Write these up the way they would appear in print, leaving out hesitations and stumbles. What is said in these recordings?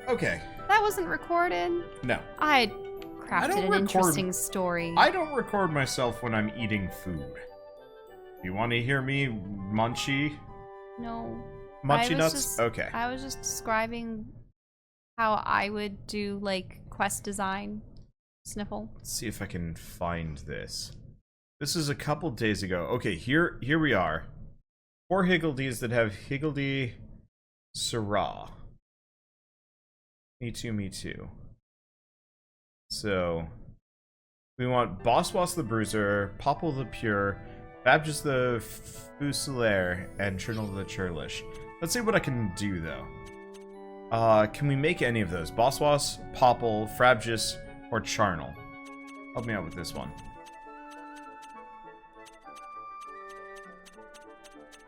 Okay. That wasn't recorded? No. I crafted an interesting story. I don't record myself when I'm eating food. You want to hear me munchy? No. Munchy nuts? Okay. I was just describing how I would do, like, quest design. Sniffle. Let's see if I can find this. This is a couple days ago. Okay, here we are. 4 Higgledies that have Higgledy Syrah. Me too, me too. So, we want Bosswas the Bruiser, Popple the Pure, Babges the Fusilier, and Trinal the Churlish. Let's see what I can do, though. Can we make any of those? Bosswas, Popple, Frabjus, or Charnel? Help me out with this one.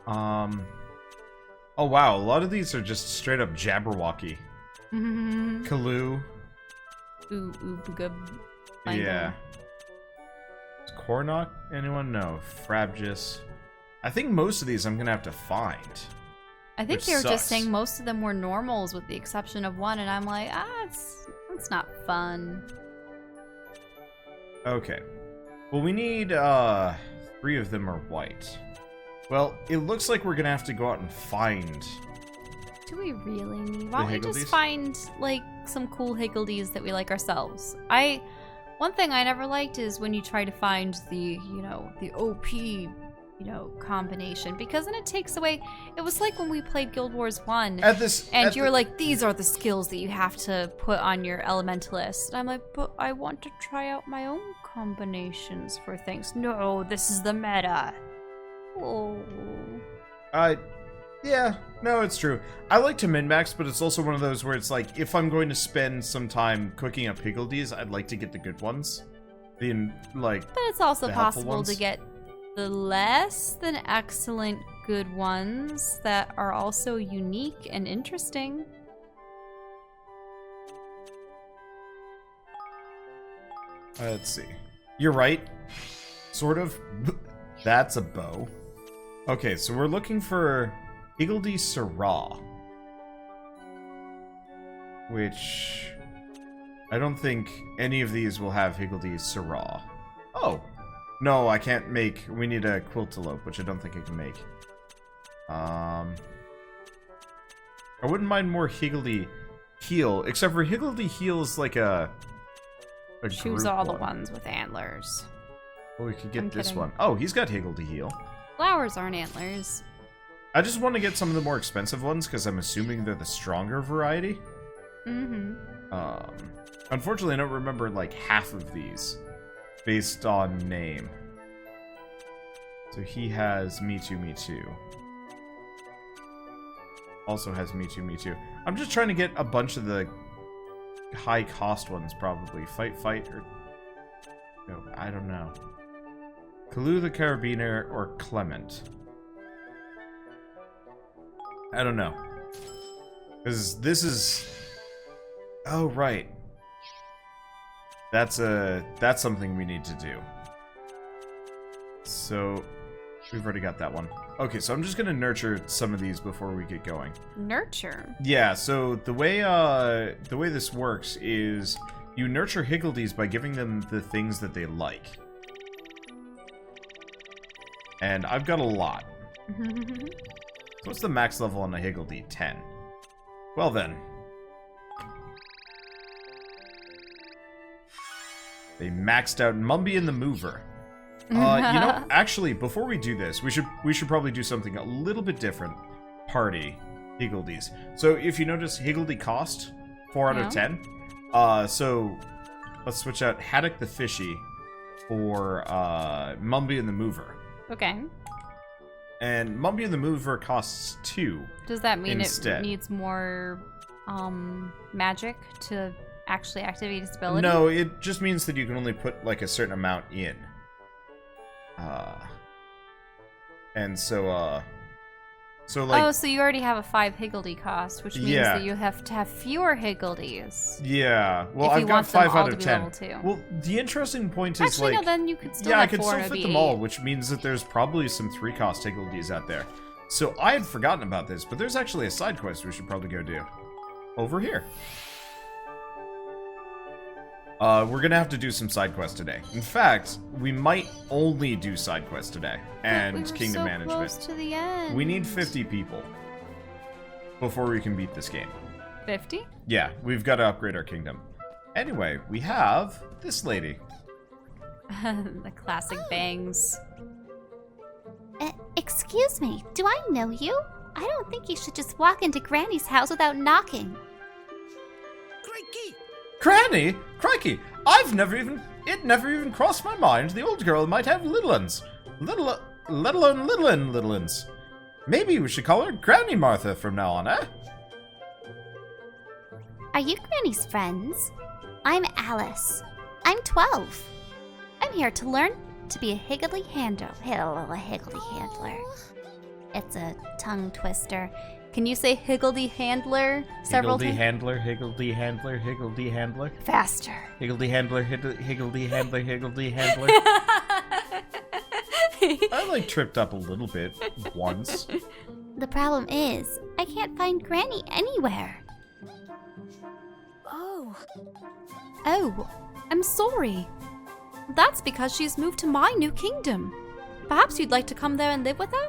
Oh wow, a lot of these are just straight up Jabberwocky. Kalu. Yeah. Is Kornok? Anyone? No. Frabjus. I think most of these I'm gonna have to find. I think they were just saying most of them were normals with the exception of one, and I'm like, it's not fun. Okay. Well, we need 3 of them are white. Well, it looks like we're gonna have to go out and find. Do we really need? Why don't we just find like some cool Higgledies that we like ourselves? One thing I never liked is when you try to find the the OP combination, because then it takes away. It was like when we played Guild Wars 1 and you were like, these are the skills that you have to put on your elementalist, and I'm like, but I want to try out my own combinations for things. No, this is the meta. Oh. Yeah, no, it's true. I like to min-max, but it's also one of those where it's like, if I'm going to spend some time cooking up Higgledies, I'd like to get the good ones. But it's also possible to get the less than excellent good ones that are also unique and interesting. Let's see. You're right. Sort of. That's a bow. Okay, so we're looking for Higgledy Syrah. Which I don't think any of these will have Higgledy Syrah. Oh. No, I can't make. We need a Quiltalope, which I don't think I can make. I wouldn't mind more Higgledy Heel, except for Higgledy Heel is like a choose all the ones with antlers. Well, we could get this one. Oh, he's got Higgledy Heel. Flowers aren't antlers. I just want to get some of the more expensive ones because I'm assuming they're the stronger variety. Unfortunately, I don't remember like half of these based on name. So he has Me Too, Me Too. Also has Me Too, Me Too. I'm just trying to get a bunch of the high cost ones, probably. Fight, or... No, I don't know. Kalu the Carabiner or Clement. I don't know. Because this is... Oh, right. That's something we need to do. So, we've already got that one. Okay, so I'm just gonna nurture some of these before we get going. Nurture? Yeah, so the way this works is you nurture Higgledies by giving them the things that they like. And I've got a lot. What's the max level on a Higgledy? 10. Well then. They maxed out Mumby and the Mover. Actually, before we do this, we should probably do something a little bit different. Party Higgledies. So if you notice, Higgledy cost 4 out of 10. So let's switch out Haddock the Fishy for Mumby and the Mover. Okay. And Mumby and the Mover costs 2. Does that mean instead. It needs more magic to actually activate its ability? No, it just means that you can only put like a certain amount in. And so like... Oh, so you already have a 5 Higgledy cost, which means that you have to have fewer Higgledies. Yeah, well, I've got 5 out of 10. Well, the interesting point is actually, no, then you could still have I could 4 still fit them all, which means that there's probably some 3-cost Higgledies out there. So I had forgotten about this, but there's actually a side quest we should probably go do. Over here. we're gonna have to do some side quests today. In fact, we might only do side quests today and we were kingdom so management. Close to the end. We need 50 people before we can beat this game. 50? Yeah, we've got to upgrade our kingdom. Anyway, we have this lady. The classic bangs. Excuse me, do I know you? I don't think you should just walk into Granny's house without knocking. Crikey! Granny? Crikey! It never even crossed my mind the old girl might have little uns. Let alone little uns. Maybe we should call her Granny Martha from now on, eh? Are you Granny's friends? I'm Alice. I'm 12. I'm here to learn to be a higgledy handler. It's a tongue twister. Can you say higgledy handler several times? Higgledy handler. Faster. Higgledy handler. I tripped up a little bit once. The problem is, I can't find Granny anywhere. Oh, I'm sorry. That's because she's moved to my new kingdom. Perhaps you'd like to come there and live with her?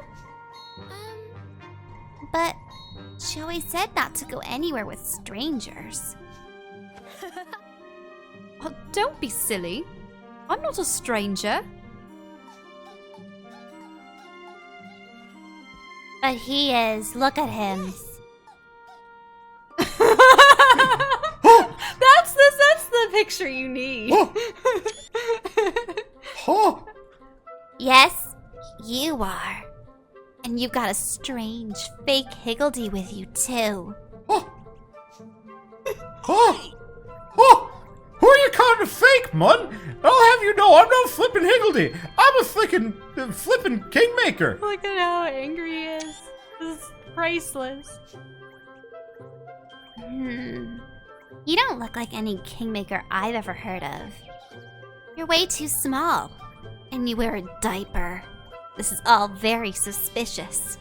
But she always said not to go anywhere with strangers. Oh, don't be silly. I'm not a stranger. But he is. Look at him. That's the picture you need. Yes, you are. And you've got a strange, fake higgledy with you, too. Who are you calling a fake, mun? I'll have you know I'm no flippin' higgledy. I'm a flippin' kingmaker. Look at how angry he is. This is priceless. You don't look like any kingmaker I've ever heard of. You're way too small. And you wear a diaper. This is all very suspicious.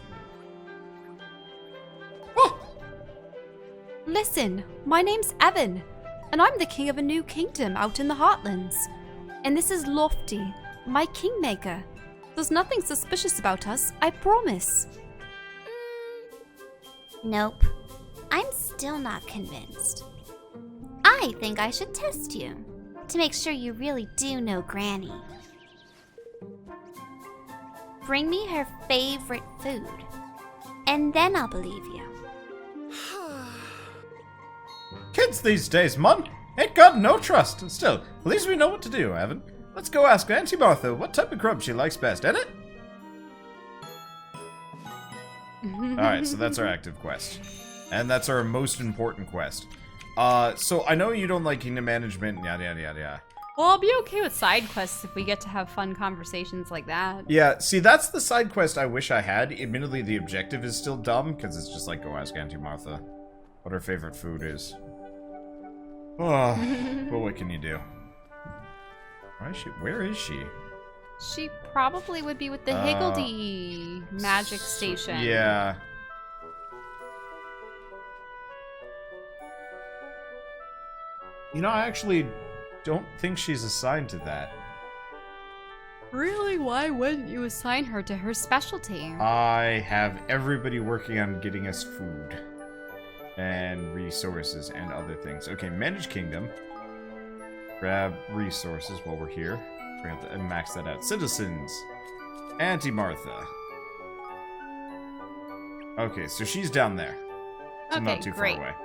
Listen, my name's Evan, and I'm the king of a new kingdom out in the Heartlands. And this is Lofty, my kingmaker. There's nothing suspicious about us, I promise. Nope. I'm still not convinced. I think I should test you to make sure you really do know Granny. Bring me her favorite food, and then I'll believe you. Kids these days, mun, ain't got no trust. Still, at least we know what to do, Evan. Let's go ask Auntie Martha what type of grub she likes best, ain't it? Alright, so that's our active quest. And that's our most important quest. So I know you don't like kingdom management, yada yada yada yada. Well, I'll be okay with side quests if we get to have fun conversations like that. Yeah, see, that's the side quest I wish I had. Admittedly, the objective is still dumb, because it's just like, go ask Auntie Martha what her favorite food is. Oh, but what can you do? Where is she? She probably would be with the Higgledy magic station. Yeah. You know, I actually don't think she's assigned to that. Really? Why wouldn't you assign her to her specialty? I have everybody working on getting us food. And resources and other things. Okay, manage kingdom. Grab resources while we're here. We're gonna have to max that out. Citizens. Auntie Martha. Okay, so she's down there. So Okay, not too great. far away.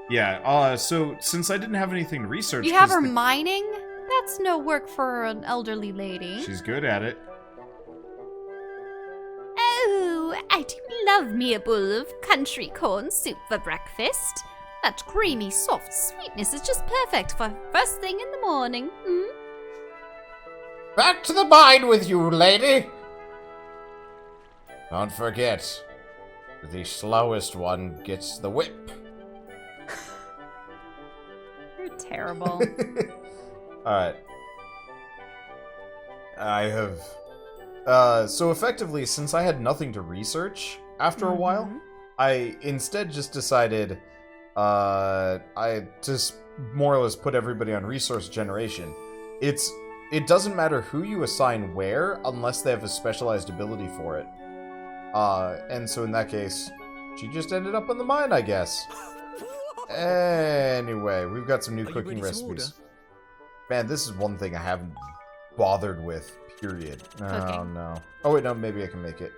Yeah, so since I didn't have anything to research... You have her mining? That's no work for an elderly lady. She's good at it. Oh, I do love me a bowl of country corn soup for breakfast. That creamy, soft sweetness is just perfect for first thing in the morning. Back to the mine with you, lady! Don't forget, the slowest one gets the whip. You're terrible. Alright. I have... so effectively, since I had nothing to research after a while, I instead just decided, I just more or less put everybody on resource generation. It doesn't matter who you assign where unless they have a specialized ability for it. And so in that case, she just ended up on the mine, I guess. Anyway, we've got some new cooking recipes. Man, this is one thing I haven't bothered with, period. Oh, no. Oh, wait, no, maybe I can make it.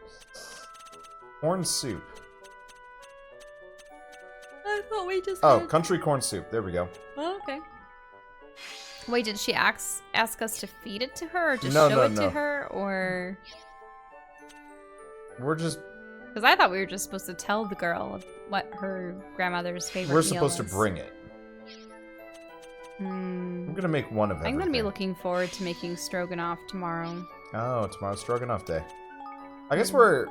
Corn soup. I thought we just country corn soup. There we go. Oh, okay. Wait, did she ask us to feed it to her, or just No, show it to her, or... We're just... Because I thought we were just supposed to tell the girl what her grandmother's favorite We're meal supposed to is. bring it. I'm gonna make one of everything. I'm gonna be looking forward to making stroganoff tomorrow. Oh, tomorrow's stroganoff day. I guess we're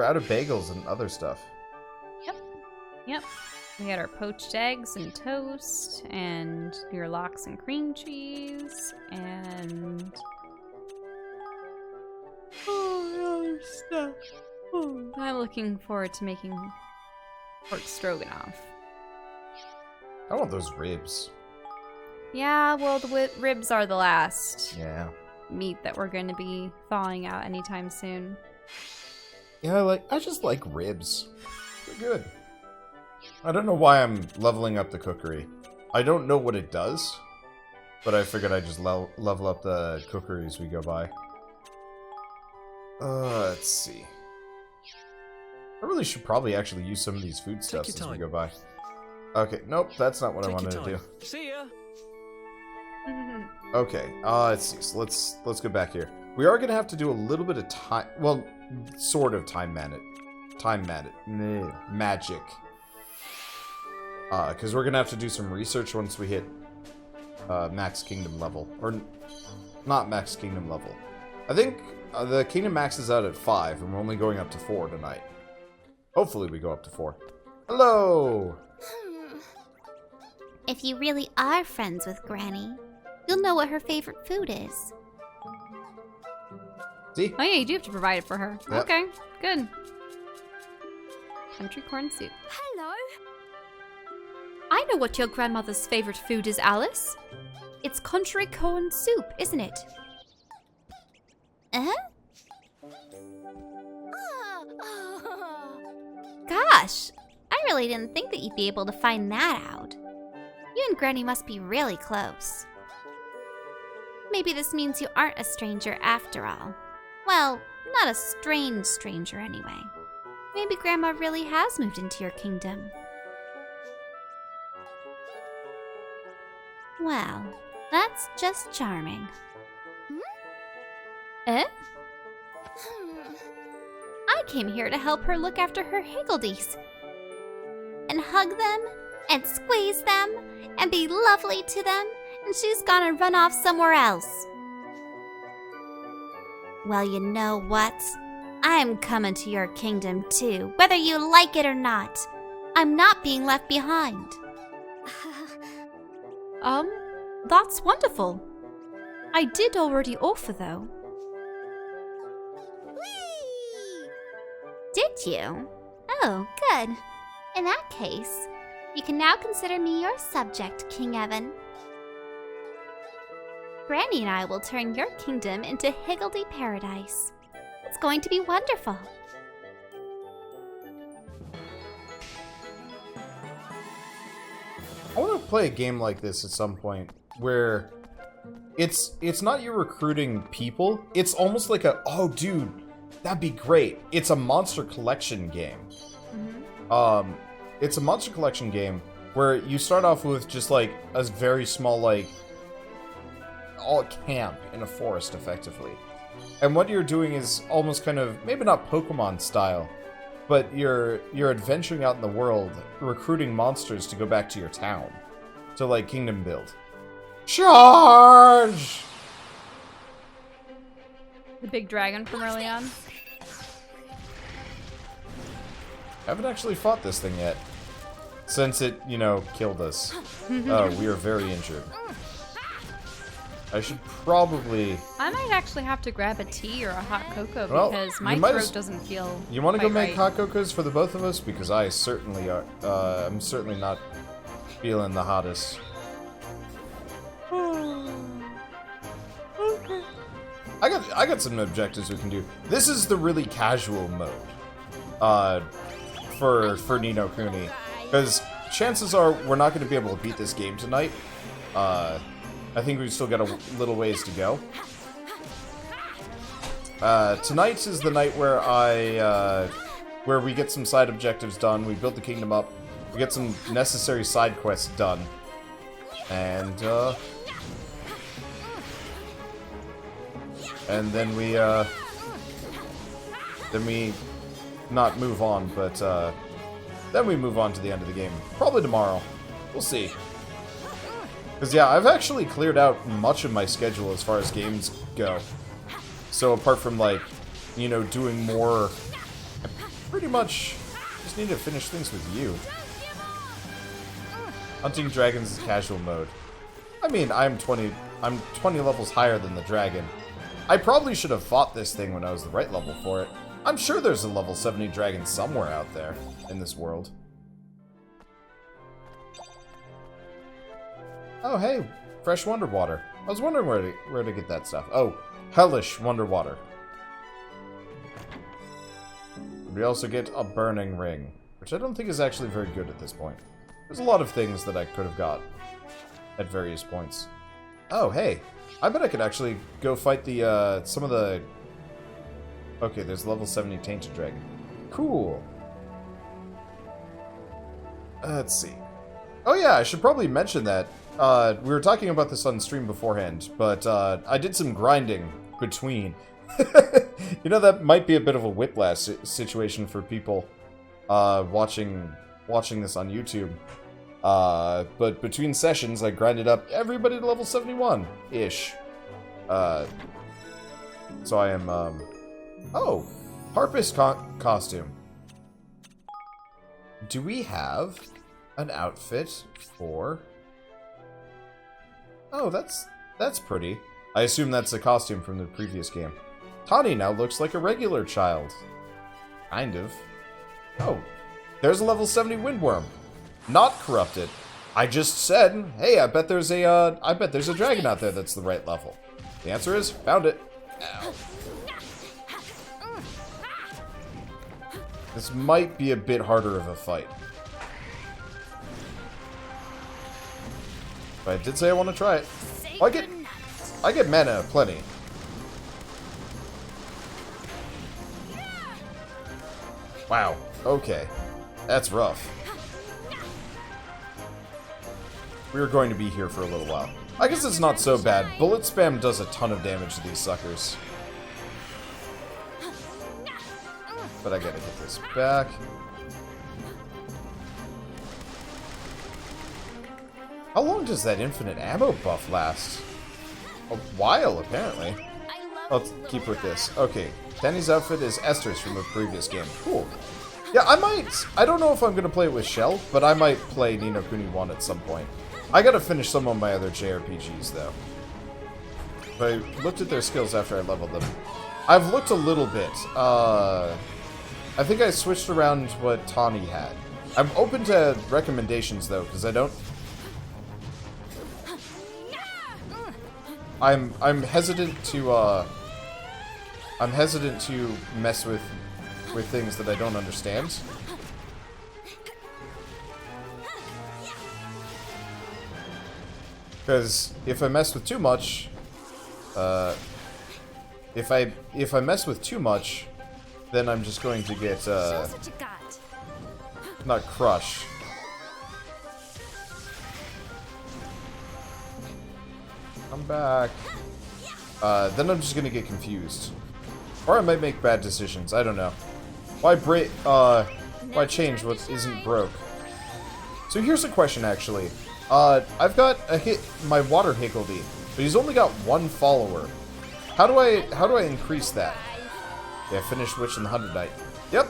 out of bagels and other stuff. Yep. We had our poached eggs and toast, and your lox and cream cheese, and... other stuff. I'm looking forward to making pork stroganoff. I want those ribs. Yeah, well, the ribs are the last meat that we're going to be thawing out anytime soon. Yeah, I just like ribs. They're good. I don't know why I'm leveling up the cookery. I don't know what it does, but I figured I'd just level up the cookery as we go by. Let's see. I really should probably actually use some of these foodstuffs as we go by. Okay, nope, that's not what I wanted to do. See ya. Okay, let's see. So let's go back here. We are gonna have to do a little bit of time. Well, sort of magic. Because we're gonna have to do some research once we hit max kingdom level, or not max kingdom level. I think the kingdom max is out at 5, and we're only going up to 4 tonight. Hopefully, we go up to 4. Hello. If you really are friends with Granny, you'll know what her favorite food is. See? Oh yeah, you do have to provide it for her. Yep. Okay, good. Country corn soup. Hello. I know what your grandmother's favorite food is, Alice. It's country corn soup, isn't it? Gosh, I really didn't think that you'd be able to find that out. You and Granny must be really close. Maybe this means you aren't a stranger after all. Well, not a strange stranger anyway. Maybe Grandma really has moved into your kingdom. Well, that's just charming. Eh? I came here to help her look after her higgledies. And hug them, and squeeze them, and be lovely to them, and she's gonna run off somewhere else. Well, you know what? I'm coming to your kingdom too, whether you like it or not. I'm not being left behind. That's wonderful. I did already offer, though. Whee! Did you? Oh, good. In that case, you can now consider me your subject, King Evan. Granny and I will turn your kingdom into Higgledy Paradise. It's going to be wonderful. I want to play a game like this at some point where it's not you recruiting people. It's almost like oh dude, that'd be great. It's a monster collection game. Mm-hmm. It's a monster collection game where you start off with just like a very small all camp in a forest effectively. And what you're doing is almost kind of maybe not Pokemon style, but you're adventuring out in the world, recruiting monsters to go back to your town. So like kingdom build. Charge! The big dragon from early on. Haven't actually fought this thing yet. Since it, killed us. We are very injured. I should probably... I might actually have to grab a tea or a hot cocoa Well, because you my might throat as- doesn't feel. You want to go quite make right. hot cocos for the both of us? Because I certainly are. I'm certainly not feeling the hottest. I got some objectives we can do. This is the really casual mode. For Ni no Kuni, because chances are we're not going to be able to beat this game tonight. I think we've still got a little ways to go. Tonight is the night where where we get some side objectives done, we build the kingdom up, we get some necessary side quests done, and then we not move on, but then we move on to the end of the game. Probably tomorrow. We'll see. Because, yeah, I've actually cleared out much of my schedule as far as games go. So apart from, like, you know, doing more, I pretty much just need to finish things with you. Hunting dragons is casual mode. I mean, I'm 20 levels higher than the dragon. I probably should have fought this thing when I was the right level for it. I'm sure there's a level 70 dragon somewhere out there in this world. Oh, hey, fresh wonder water. I was wondering where to get that stuff. Oh, hellish wonder water. We also get a burning ring, which I don't think is actually very good at this point. There's a lot of things that I could have got at various points. Oh, hey, I bet I could actually go fight the some of the... Okay, there's level 70 tainted dragon. Cool. Let's see. Oh yeah, I should probably mention that. We were talking about this on stream beforehand, but I did some grinding between. You know, that might be a bit of a whiplash situation for people watching this on YouTube. But between sessions, I grinded up everybody to level 71-ish. So I am, oh, harpist costume. Do we have an outfit for... Oh, that's pretty. I assume that's a costume from the previous game. Tani now looks like a regular child. Kind of. Oh, there's a level 70 windworm. Not corrupted. I just said, hey, I bet there's a dragon out there that's the right level. The answer is, found it. Ow. This might be a bit harder of a fight. But I did say I want to try it. Oh, I get mana plenty. Wow. Okay. That's rough. We're going to be here for a little while. I guess it's not so bad. Bullet spam does a ton of damage to these suckers. But I gotta get this back. How long does that infinite ammo buff last? A while, apparently. Let's keep with this. Okay, Danny's outfit is Esther's from a previous game. Cool. Yeah, I don't know if I'm gonna play it with Shell, but I might play Ni no Kuni 1 at some point. I gotta finish some of my other JRPGs, though. But I looked at their skills after I leveled them. I've looked a little bit. I think I switched around what Tani had. I'm open to recommendations, though, because I don't... I'm hesitant to mess with things that I don't understand. Because if I mess with too much, if I mess with too much, then I'm just going to get not crushed. Come back. Then I'm just gonna get confused, or I might make bad decisions. I don't know. Why change what isn't broke? So here's a question, actually. I've got my water Higgledy, but he's only got one follower. How do I increase that? Yeah, finish Witch and the 100 Knight. Yep.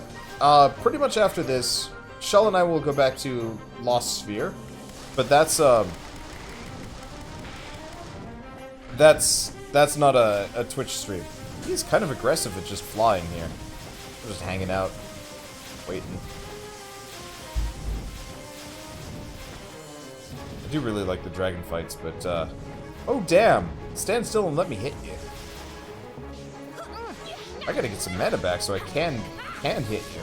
Pretty much after this, Shell and I will go back to Lost Sphere, but that's That's not a Twitch stream. He's kind of aggressive at just flying here. We're just hanging out, waiting. I do really like the dragon fights, but oh damn! Stand still and let me hit you. I gotta get some mana back so I can hit you.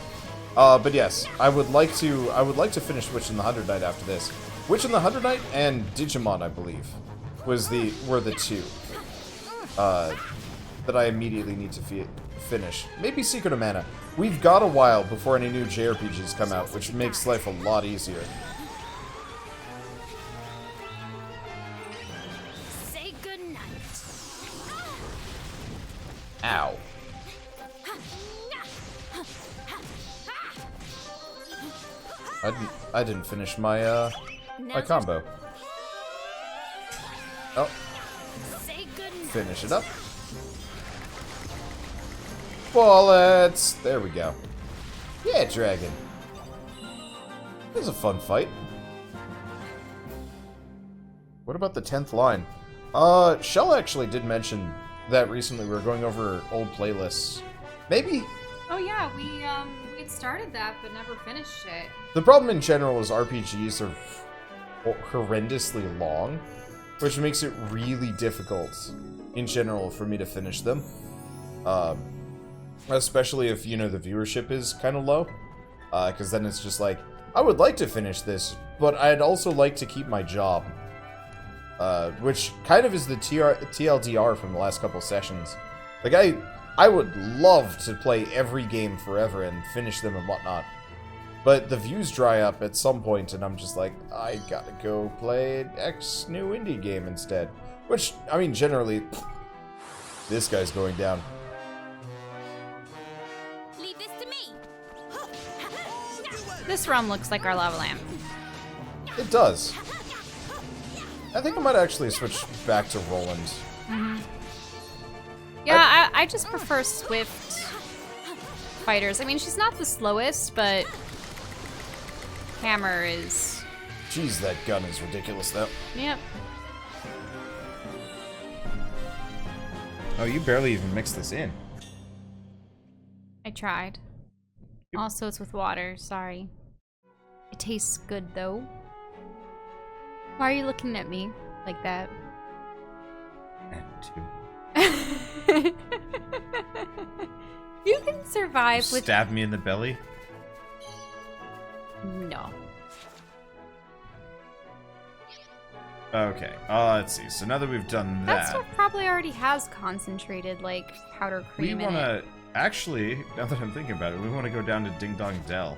But yes, I would like to finish Witch and the Hundred Knight after this. Witch and the Hundred Knight and Digimon, I believe, were the two that I immediately need to finish. Maybe Secret of Mana. We've got a while before any new JRPGs come out, which makes life a lot easier. Say goodnight. Ow. I didn't finish my my combo. Oh. Finish it up. Bullets! There we go. Yeah, dragon. It was a fun fight. What about the 10th line? Shell actually did mention that recently we were going over old playlists. Maybe? Oh yeah, we had started that but never finished it. The problem in general is RPGs are horrendously long, which makes it really difficult in general for me to finish them. Especially if, you know, the viewership is kind of low. Because then it's just like, I would like to finish this, but I'd also like to keep my job. Which kind of is the TLDR from the last couple sessions. Like, I would love to play every game forever and finish them and whatnot. But the views dry up at some point, and I'm just like, I gotta go play an X new indie game instead. Which, I mean, generally, this guy's going down. Leave this to me. This realm looks like our lava lamp. It does. I think I might actually switch back to Roland. Mm-hmm. Yeah, I just prefer swift fighters. I mean, she's not the slowest, but Hammer is... Jeez, that gun is ridiculous, though. Yep. Oh, you barely even mixed this in. I tried. Also, it's with water. Sorry. It tastes good, though. Why are you looking at me like that? And two. You can survive with... Stab me in the belly? No. Okay, let's see. So now that we've done that... That stuff probably already has concentrated, like, powder cream we in wanna... it. Actually, now that I'm thinking about it, we want to go down to Ding Dong Dell.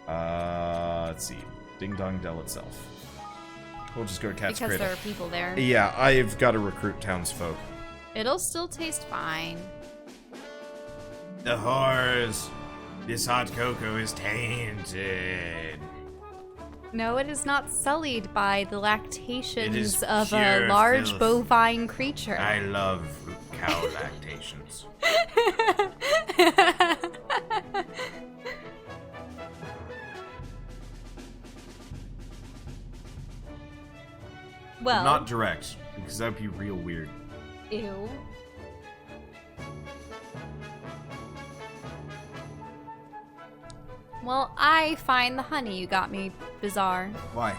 Let's see. Ding Dong Dell itself. We'll just go to Cat's Because Cradle. there are people there. Yeah, I've got to recruit townsfolk. It'll still taste fine. The whores! This hot cocoa is tainted. No, it is not sullied by the lactations of a pure large filth. bovine creature. I love cow lactations. Well, Not direct, because that'd be real weird. ew. Well, I find the honey you got me bizarre. Why?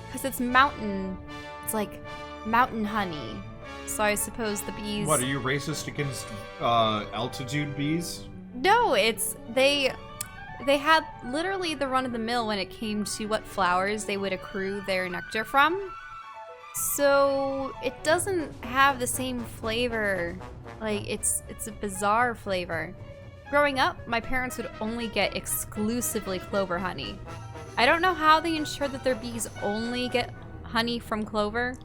Because it's mountain. It's like mountain honey. So I suppose the bees... What, are you racist against altitude bees? No, it's... They had literally the run-of-the-mill when it came to what flowers they would accrue their nectar from. So it doesn't have the same flavor. Like, it's a bizarre flavor. Growing up, my parents would only get exclusively clover honey. I don't know how they ensure that their bees only get honey from clover,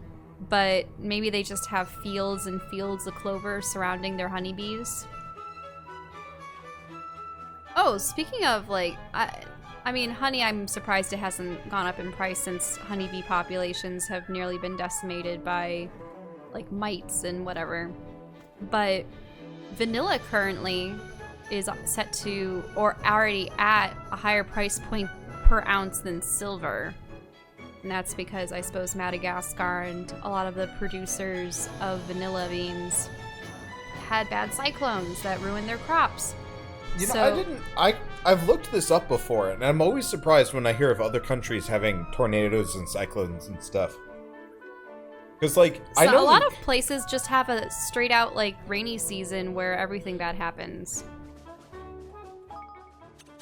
but maybe they just have fields and fields of clover surrounding their honeybees. Oh, speaking of, like, I mean, honey, I'm surprised it hasn't gone up in price since honeybee populations have nearly been decimated by, like, mites and whatever. But vanilla currently is set to, or already at, a higher price point per ounce than silver. And that's because I suppose Madagascar and a lot of the producers of vanilla beans had bad cyclones that ruined their crops. You know, I've looked this up before, and I'm always surprised when I hear of other countries having tornadoes and cyclones and stuff. Because, like, I know a lot of places just have a straight out, like, rainy season where everything bad happens.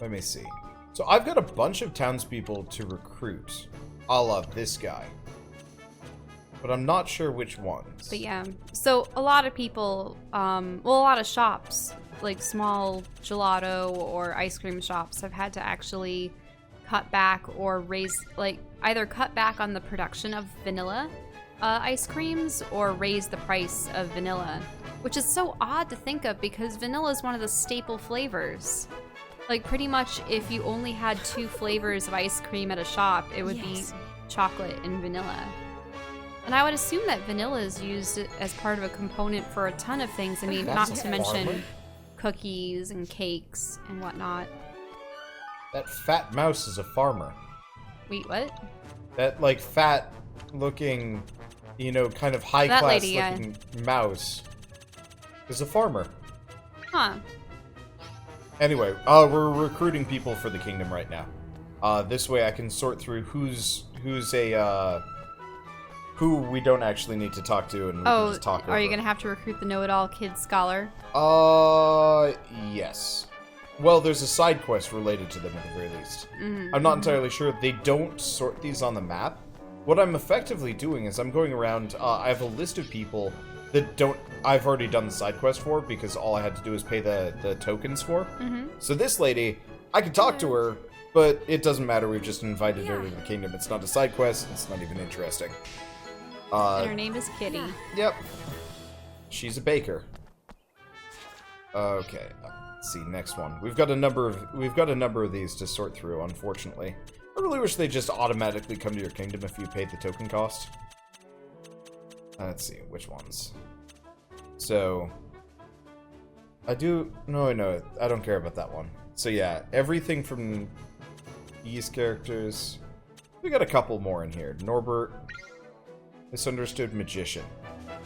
Let me see. So I've got a bunch of townspeople to recruit, a la this guy. But I'm not sure which ones. But yeah, so a lot of people, well, a lot of shops, like small gelato or ice cream shops, have had to actually cut back or raise, like, either cut back on the production of vanilla ice creams or raise the price of vanilla, which is so odd to think of because vanilla is one of the staple flavors. Like, pretty much if you only had 2 flavors of ice cream at a shop, it would be chocolate and vanilla. And I would assume that vanilla is used as part of a component for a ton of things. I mean, not to mention cookies and cakes and whatnot. That fat mouse is a farmer. Wait, what? That, like, fat-looking, you know, kind of high-class-looking mouse is a farmer. Huh. Anyway, we're recruiting people for the kingdom right now. This way I can sort through who's a, who we don't actually need to talk to, and we can just talk over. Are you going to have to recruit the know-it-all kid scholar? Yes. Well, there's a side quest related to them at the very least. I'm not entirely sure. They don't sort these on the map. What I'm effectively doing is I'm going around, I have a list of people that I've already done the side quest for, because all I had to do is pay the tokens for. So this lady, I could talk to her, but it doesn't matter, we've just invited her to the kingdom. It's not a side quest, it's not even interesting. And her name is Kitty. Yep. She's a baker. Okay, let's see, next one. We've got a number of these to sort through, unfortunately. I really wish they just automatically come to your kingdom if you paid the token cost. Let's see, which ones? So, I don't care about that one. So yeah, everything from these characters. We got a couple more in here. Norbert, misunderstood magician.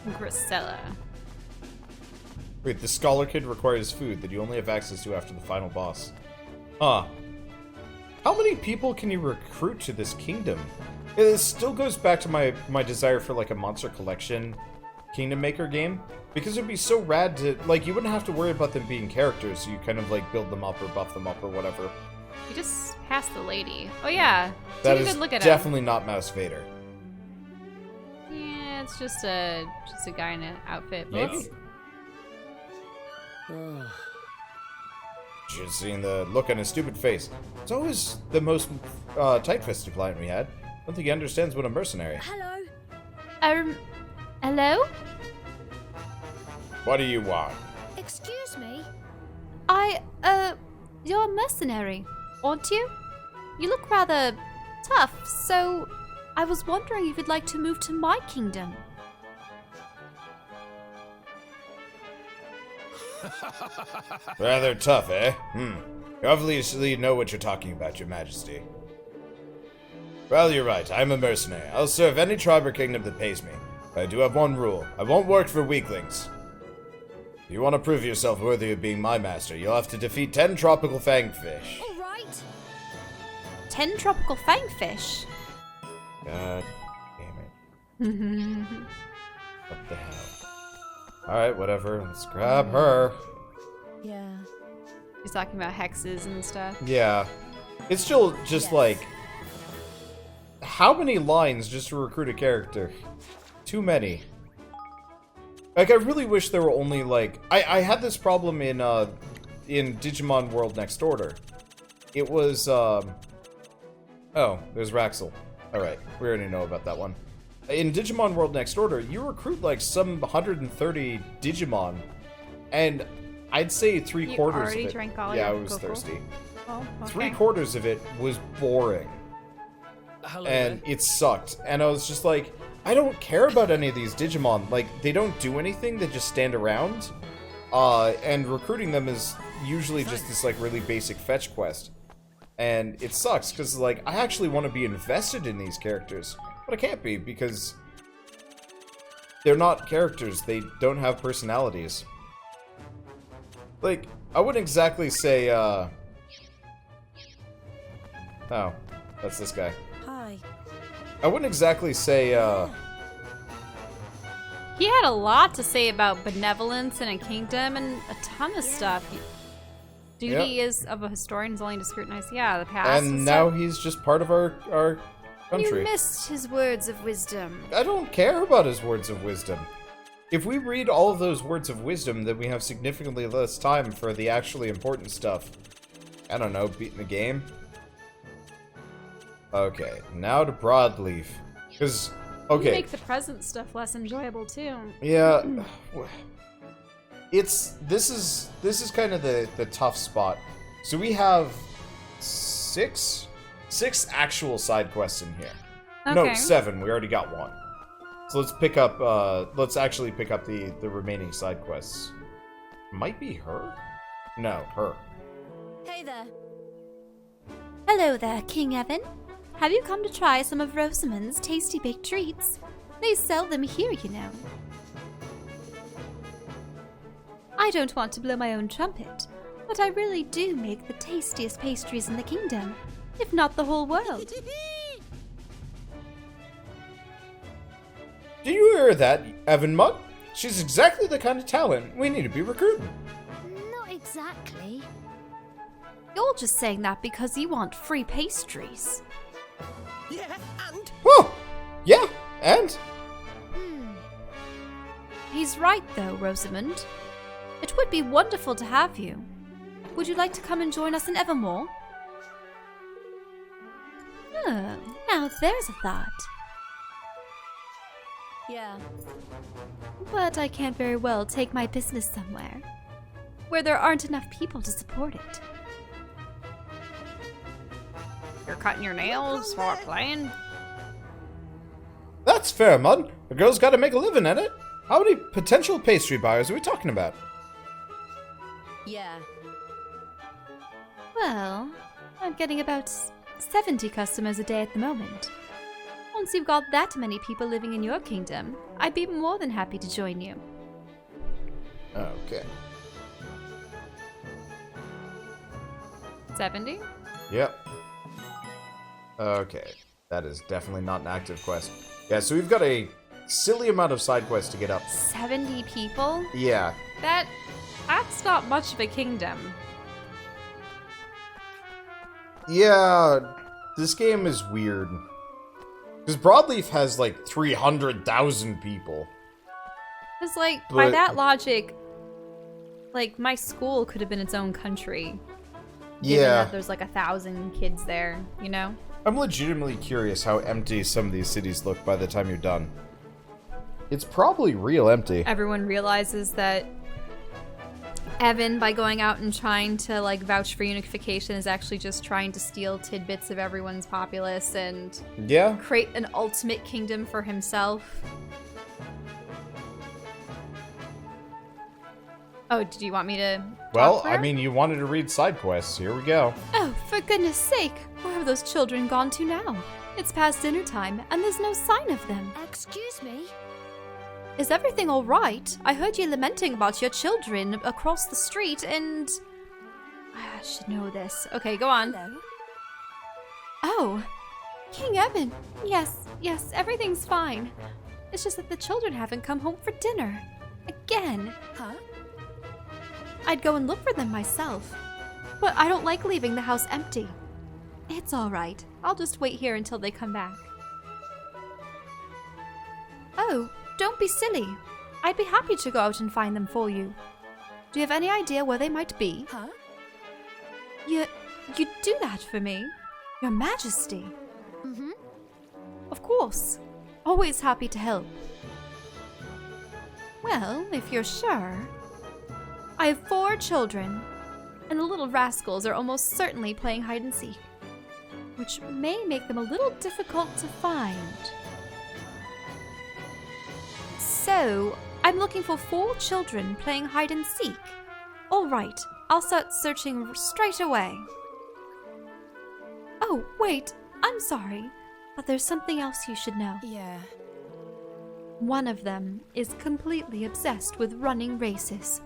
Grisella. Wait, the scholar kid requires food that you only have access to after the final boss. Huh. How many people can you recruit to this kingdom? It still goes back to my desire for, like, a monster collection Kingdom Maker game. Because it would be so rad to, like, you wouldn't have to worry about them being characters. So you kind of, like, build them up or buff them up or whatever. You just passed the lady. Oh, yeah. That Take a is good look at definitely him. not Mouse Vader. Yeah, it's just a guy in an outfit. Maybe. Should have seen the look on his stupid face. It's always the most tight-fisted client we had. I don't think he understands what a mercenary. Hello? Hello? What do you want? Excuse me? You're a mercenary, aren't you? You look rather tough, so I was wondering if you'd like to move to my kingdom. Rather tough, eh? You obviously know what you're talking about, Your Majesty. Well, you're right. I'm a mercenary. I'll serve any tribe or kingdom that pays me. But I do have one rule. I won't work for weaklings. If you want to prove yourself worthy of being my master, you'll have to defeat 10 tropical fangfish. All right. 10 tropical fangfish? God damn it. What the hell? Alright, whatever. Let's grab her. Yeah. He's talking about hexes and stuff. Yeah. It's still just like... How many lines just to recruit a character? Too many. Like, I really wish there were only, like... I had this problem in Digimon World Next Order. It was, Oh, there's Raxel. Alright, we already know about that one. In Digimon World Next Order, you recruit, like, some 130 Digimon, and I'd say 3/4 of it... You already drank all yeah, your I was cocoa? thirsty. Oh, okay. 3/4 of it was boring. Hello And there. it sucked. And I was just like, I don't care about any of these Digimon. Like, they don't do anything, they just stand around. And recruiting them is usually just this, like, really basic fetch quest. And it sucks, because, like, I actually want to be invested in these characters. But I can't be, because they're not characters. They don't have personalities. Like, I wouldn't exactly say, Oh, that's this guy. Hi. I wouldn't exactly say, He had a lot to say about benevolence in a kingdom and a ton of stuff. Duty is of a historian is only to scrutinize, the past. And now he's just part of our country. You missed his words of wisdom. I don't care about his words of wisdom. If we read all of those words of wisdom, then we have significantly less time for the actually important stuff. I don't know, beating the game. Okay, now to Broadleaf. Because, okay. You make the present stuff less enjoyable too. Yeah. This is kind of the tough spot. So we have six actual side quests in here. Okay. No, 7. We already got 1. So let's pick up let's actually pick up the remaining side quests. Might be her? No, her. Hey there. Hello there, King Evan. Have you come to try some of Rosamund's tasty baked treats? They sell them here, you know. I don't want to blow my own trumpet, but I really do make the tastiest pastries in the kingdom, if not the whole world. Did you hear that, Evan Mutt? She's exactly the kind of talent we need to be recruiting. Not exactly. You're just saying that because you want free pastries. Yeah, and? Oh! Yeah, and? He's right though, Rosamund. It would be wonderful to have you. Would you like to come and join us in Evermore? Oh, now there's a thought. Yeah. But I can't very well take my business somewhere where there aren't enough people to support it. You're cutting your nails while we're playing? That's fair, Mud. A girl's gotta make a living at it. How many potential pastry buyers are we talking about? Yeah. Well, I'm getting about 70 customers a day at the moment. Once you've got that many people living in your kingdom, I'd be more than happy to join you. Okay. 70? Yep. Okay. That is definitely not an active quest. Yeah, so we've got a silly amount of side quests to get up. 70 people? Yeah. That's not much of a kingdom. Yeah, this game is weird. Because Broadleaf has like 300,000 people. Because, like, by that logic, like, my school could have been its own country. Given that there's like 1,000 kids there, you know? I'm legitimately curious how empty some of these cities look by the time you're done. It's probably real empty. Everyone realizes that Evan, by going out and trying to, like, vouch for unification, is actually just trying to steal tidbits of everyone's populace and create an ultimate kingdom for himself. Oh, did you want me to Well, I mean, you wanted to read side quests. Here we go. Oh, for goodness sake, where have those children gone to now? It's past dinner time, and there's no sign of them. Excuse me? Is everything all right? I heard you lamenting about your children across the street, and... I should know this. Okay, go on. Hello? Oh, King Evan. Yes, everything's fine. It's just that the children haven't come home for dinner. Again. Huh? I'd go and look for them myself, but I don't like leaving the house empty. It's all right. I'll just wait here until they come back. Oh, don't be silly. I'd be happy to go out and find them for you. Do you have any idea where they might be? Huh? You'd do that for me? Your Majesty. Mm-hmm. Of course. Always happy to help. Well, if you're sure. I have 4 children, and the little rascals are almost certainly playing hide and seek, which may make them a little difficult to find. So, I'm looking for 4 children playing hide and seek. All right, I'll start searching straight away. Oh, wait, I'm sorry, but there's something else you should know. Yeah. One of them is completely obsessed with running races.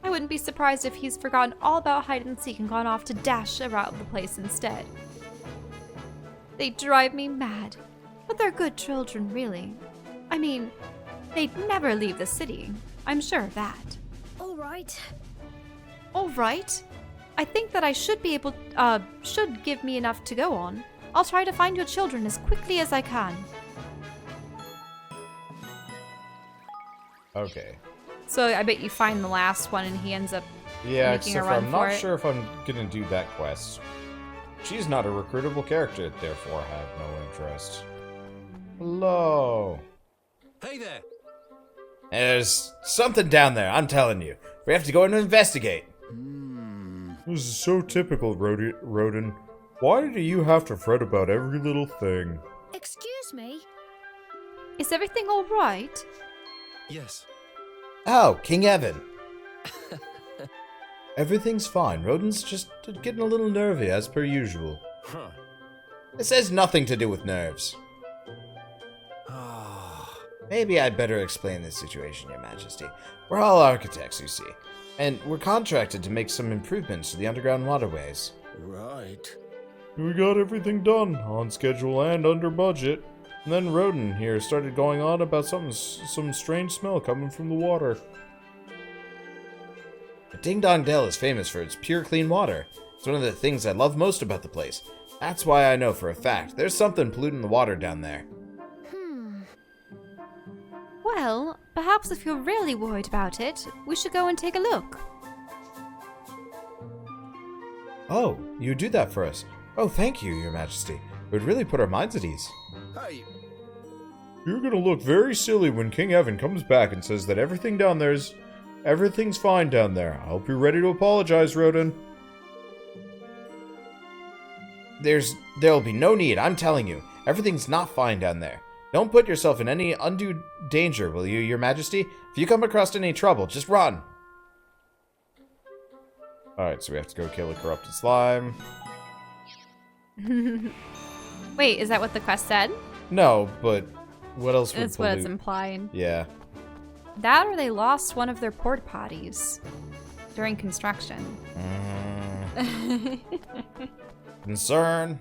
I wouldn't be surprised if he's forgotten all about hide and seek and gone off to dash around the place instead. They drive me mad, but they're good children, really. I mean, they'd never leave the city. I'm sure of that. All right. All right. I think that I should be able, should give me enough to go on. I'll try to find your children as quickly as I can. Okay. So I bet you find the last one and he ends up Yeah, making except a for run I'm for not it. sure if I'm gonna do that quest. She's not a recruitable character, therefore I have no interest. Hello. Hey there. There's something down there, I'm telling you. We have to go and investigate. This is so typical, Rodin. Why do you have to fret about every little thing? Excuse me? Is everything all right? Yes. Oh, King Evan. Everything's fine. Rodin's just getting a little nervy, as per usual. Huh. This has nothing to do with nerves. Maybe I'd better explain this situation, Your Majesty. We're all architects, you see, and we're contracted to make some improvements to the underground waterways. Right. We got everything done, on schedule and under budget. And then Rodin here started going on about some strange smell coming from the water. Ding Dong Dell is famous for its pure, clean water. It's one of the things I love most about the place. That's why I know for a fact there's something polluting the water down there. Well, perhaps if you're really worried about it, we should go and take a look. Oh, you do that for us. Oh, thank you, Your Majesty. It would really put our minds at ease. Hey. You're gonna look very silly when King Evan comes back and says that everything's fine down there. I hope you're ready to apologize, Rodin. There'll be no need, I'm telling you. Everything's not fine down there. Don't put yourself in any undue danger, will you, Your Majesty? If you come across any trouble, just run. Alright, so we have to go kill a corrupted slime. Wait, is that what the quest said? No, but what else would That's what it's implying. Yeah. That or they lost one of their porta potties during construction. Concern.